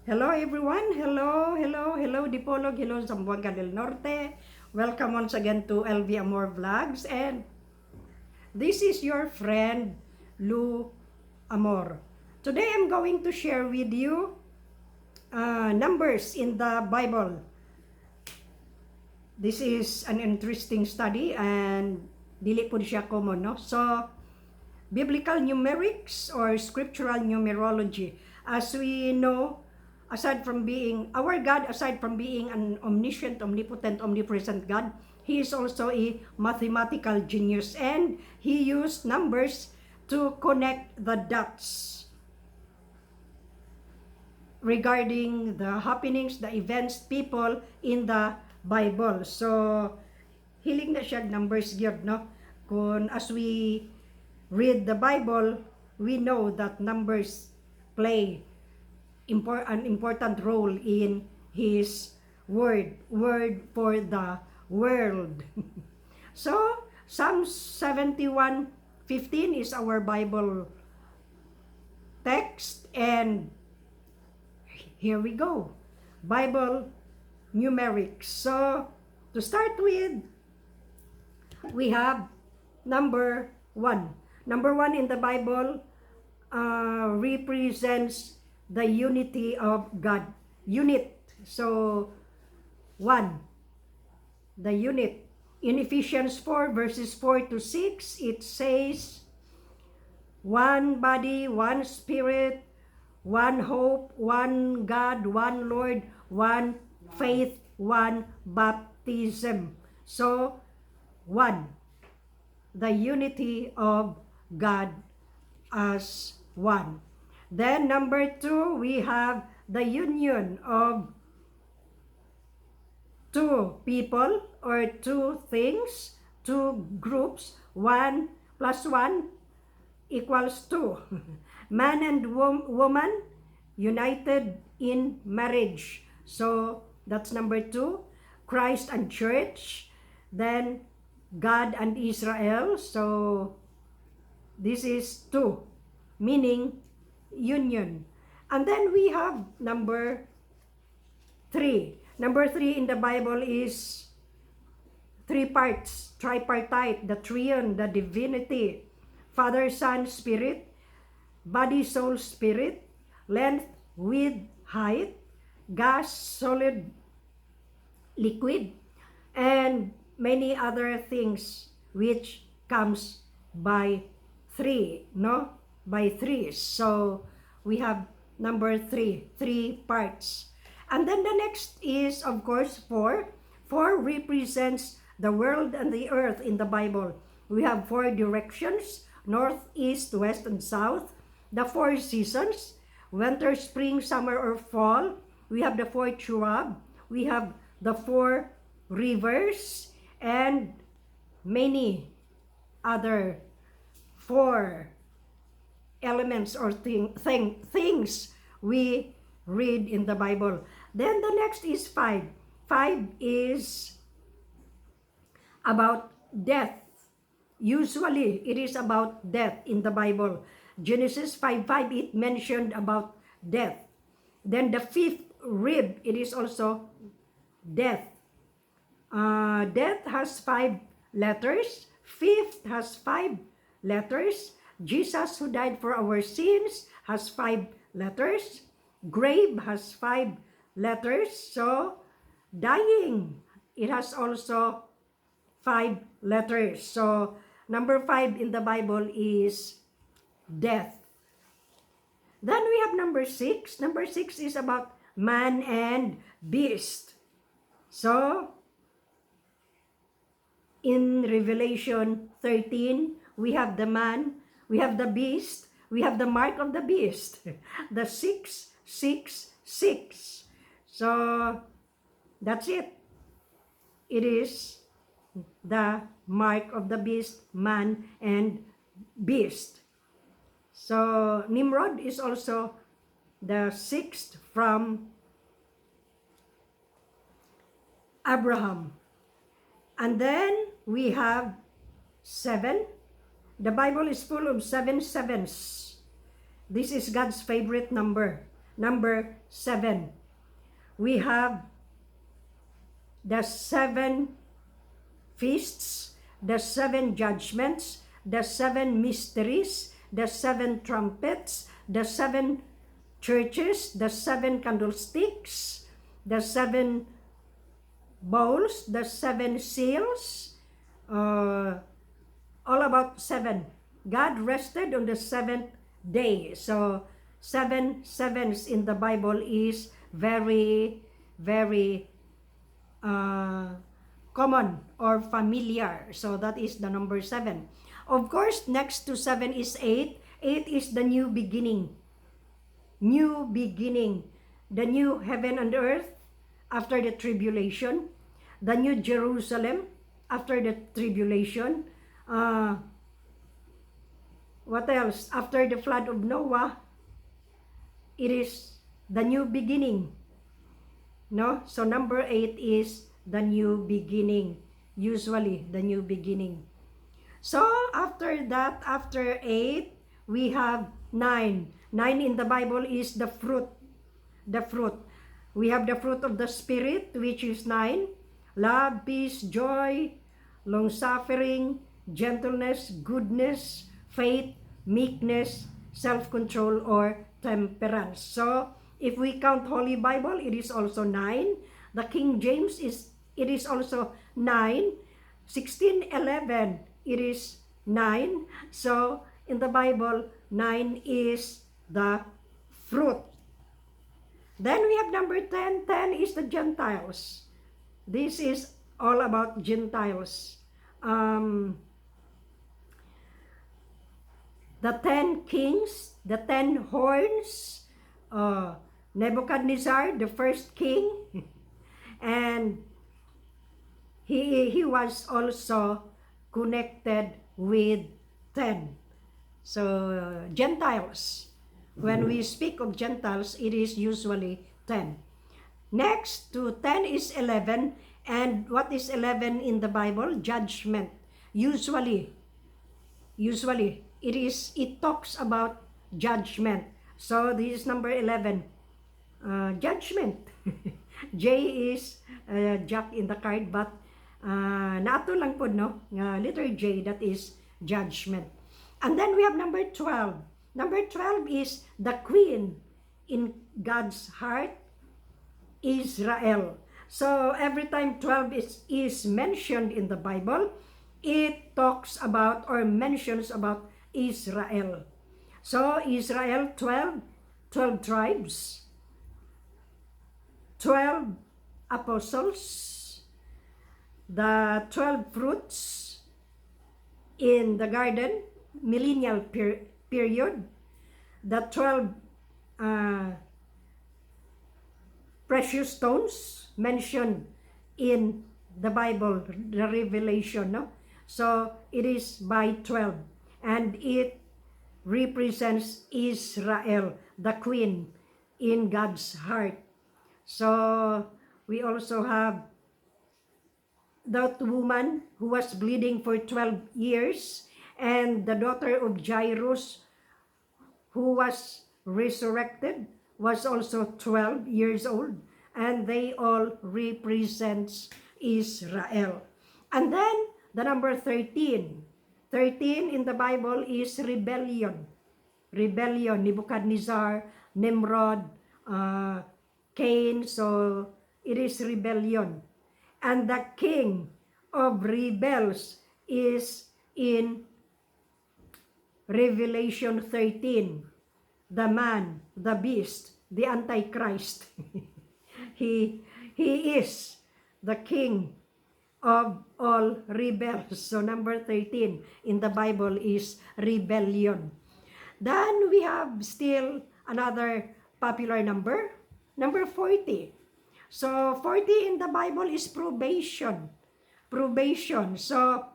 Hello everyone, hello Dipolog, hello Zamboanga del Norte. Welcome once again to LV Amor Vlogs, and this is your friend Lou Amor. Today I'm going to share with you numbers in the Bible. This is an interesting study and dili po siya common, no? So, biblical numerics or scriptural numerology. As we know, aside from being our God, aside from being an omniscient, omnipotent, omnipresent God, He is also a mathematical genius, and He used numbers to connect the dots regarding the happenings, the events, people in the Bible. So, hiling na siya numbers gyud, no? Kung as we read the Bible, we know that numbers play an important role in His word for the world. So, Psalm 71:15 is our Bible text, and here we go. Bible numerics. So, to start with, we have number 1. Number 1 in the Bible represents the unity of God. Unit. So, 1. The unit. In Ephesians 4 verses 4 to 6, it says, one body, one spirit, one hope, one God, one Lord, one faith, one baptism. So, 1. The unity of God as one. Then number 2, we have the union of two people or two things, two groups. 1 plus 1 equals 2. Man and woman united in marriage. So that's number 2. Christ and church. Then God and Israel. So this is 2, meaning union. And then we have number 3. Number 3 in the Bible is 3 parts, tripartite, the triune, the divinity, Father, Son, Spirit, body, soul, spirit, length, width, height, gas, solid, liquid, and many other things which comes by 3, no? By 3. So, we have number 3, 3 parts. And then the next is, of course, 4. 4 represents the world and the earth in the Bible. We have 4 directions, north, east, west, and south. The 4 seasons, winter, spring, summer, or fall. We have the 4 cherub. We have the 4 rivers, and many other 4 elements or things we read in the Bible. Then the next is 5. 5 is about death. Usually, it is about death in the Bible. Genesis 5:5, it mentioned about death. Then the 5th rib, it is also death. Death has 5 letters. 5th has 5 letters. Jesus, who died for our sins, has 5 letters. Grave has 5 letters. So, dying, it has also 5 letters. So, number 5 in the Bible is death. Then we have number 6. Number 6 is about man and beast. So, in Revelation 13, we have the man, we have the beast, we have the mark of the beast, the 666. So, that's it. It is the mark of the beast, man and beast. So, Nimrod is also the 6th from Abraham. And then we have 7. The Bible is full of 7 sevens. This is God's favorite number. number 7. We have the 7 feasts, the 7 judgments, the 7 mysteries, the 7 trumpets, the 7 churches, the 7 candlesticks, the 7 bowls, the 7 seals, all about 7. God rested on the 7th day. So 7 sevens in the Bible is very, very common or familiar. So that is the number 7. Of course, next to 7 is 8. 8 is the new beginning. New beginning. The new heaven and earth after the tribulation. The new Jerusalem after the tribulation. What else? After the flood of Noah, it is the new beginning. No? So number 8 is the new beginning. Usually, the new beginning. So, after that, after 8, we have 9. 9 in the Bible is the fruit. The fruit. We have the fruit of the Spirit, which is 9. Love, peace, joy, long-suffering, gentleness, goodness, faith, meekness, self-control, or temperance. So, if we count Holy Bible, it is also 9. The King James it is also 9. 1611, it is 9. So, in the Bible, 9 is the fruit. Then we have number 10. 10 is the Gentiles. This is all about Gentiles. The 10 kings, the 10 horns, Nebuchadnezzar, the first king, and he was also connected with 10. So, Gentiles. When we speak of Gentiles, it is usually 10. Next to 10 is 11. And what is 11 in the Bible? Judgment. Usually, it talks about judgment. So, this is number 11. Judgment. J is Jack in the card, but naato lang po, no? Letter J, that is judgment. And then we have number 12. Number 12 is the queen in God's heart, Israel. So every time 12 is mentioned in the Bible, it talks about or mentions about Israel. So Israel, 12 tribes, 12 apostles, the 12 fruits in the garden, millennial period, the 12 precious stones mentioned in the Bible, the Revelation, no? So it is by 12, and it represents Israel, the queen in God's heart. So we also have that woman who was bleeding for 12 years, and the daughter of Jairus who was resurrected was also 12 years old, and they all represent Israel. And then the number 13. 13 in the Bible is rebellion. Rebellion, Nebuchadnezzar, Nimrod, Cain, so it is rebellion. And the king of rebels is in Revelation 13, the man, the beast, the Antichrist. he is the king of all rebels. So number 13 in the Bible is rebellion. Then we have still another popular number, number 40. So 40 in the Bible is probation. Probation. So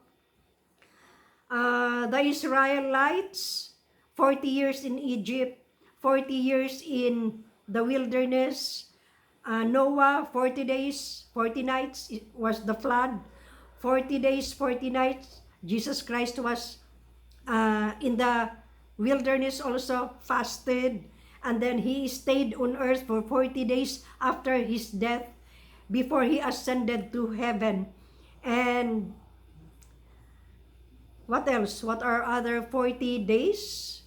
the Israelites, 40 years in Egypt, 40 years in the wilderness. Noah, 40 days, 40 nights was the flood. 40 days, 40 nights, Jesus Christ was in the wilderness also, fasted. and then he stayed on earth for 40 days after his death before he ascended to heaven. And what else? What are other 40 days?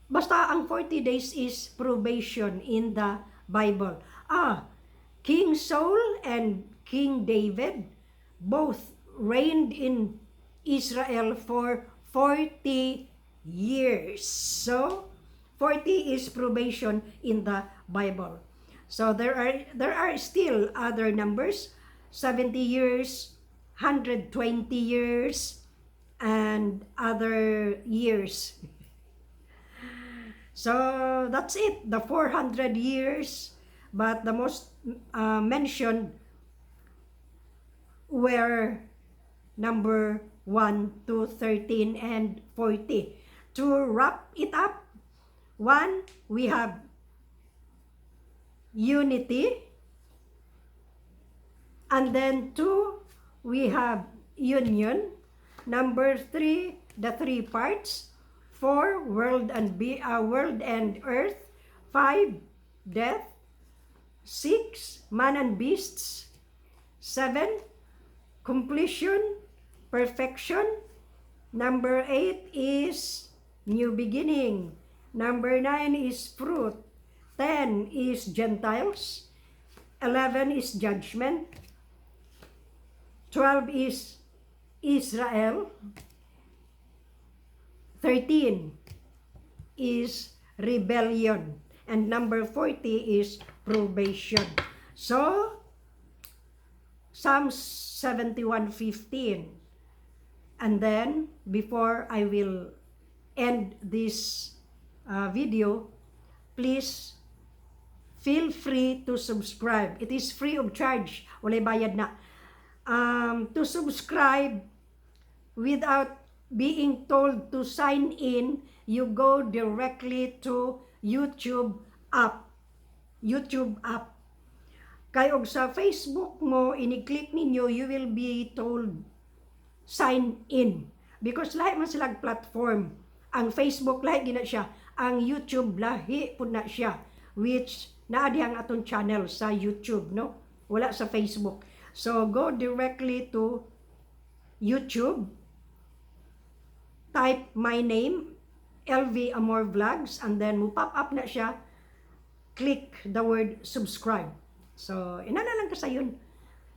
Basta ang 40 days is probation in the Bible. King Saul and King David both reigned in Israel for 40 years. So 40 is probation in the Bible. So there are still other numbers, 70 years, 120 years, and other years. So that's it, the 400 years, but the most mentioned were number 1 to 13 and 40. To wrap it up, 1, we have unity, and then 2, we have union, number 3, the 3 parts, 4, world and earth, 5, death, 6, man and beasts, 7, completion, perfection, number 8 is new beginning, number 9 is fruit, 10 is Gentiles, 11 is judgment, 12 is Israel, 13 is rebellion, and number 40 is probation. So, Psalm 71:15. And then, before I will end this video, please feel free to subscribe. It is free of charge. Walay bayad na. To subscribe without being told to sign in, you go directly to YouTube app. Kay og sa Facebook mo, ini-click ninyo, you will be told sign in. Because lahi man silang platform. Ang Facebook lahi gina siya. Ang YouTube lahi po na siya. Which naadi ang atong channel sa YouTube, no? Wala sa Facebook. So go directly to YouTube. Type my name, LV Amor Vlogs, and then mo pop up na siya. Click the word subscribe. So, inana lang ka sa yun.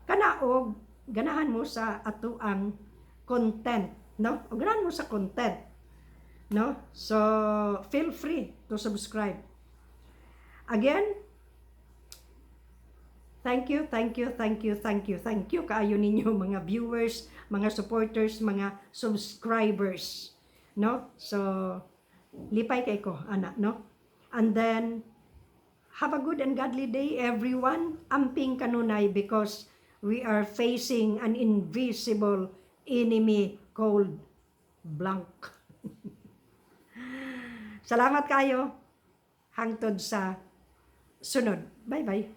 Kana og ganahan mo sa ato ang content, no? O ganahan mo sa content, no? So, feel free to subscribe. Again, thank you kaayo ninyo mga viewers, mga supporters, mga subscribers, no? So, lipay kay ko, ana, no? And then, have a good and godly day, everyone. Amping kanunay, because we are facing an invisible enemy called blank. Salamat kayo. Hangtod sa sunod. Bye-bye.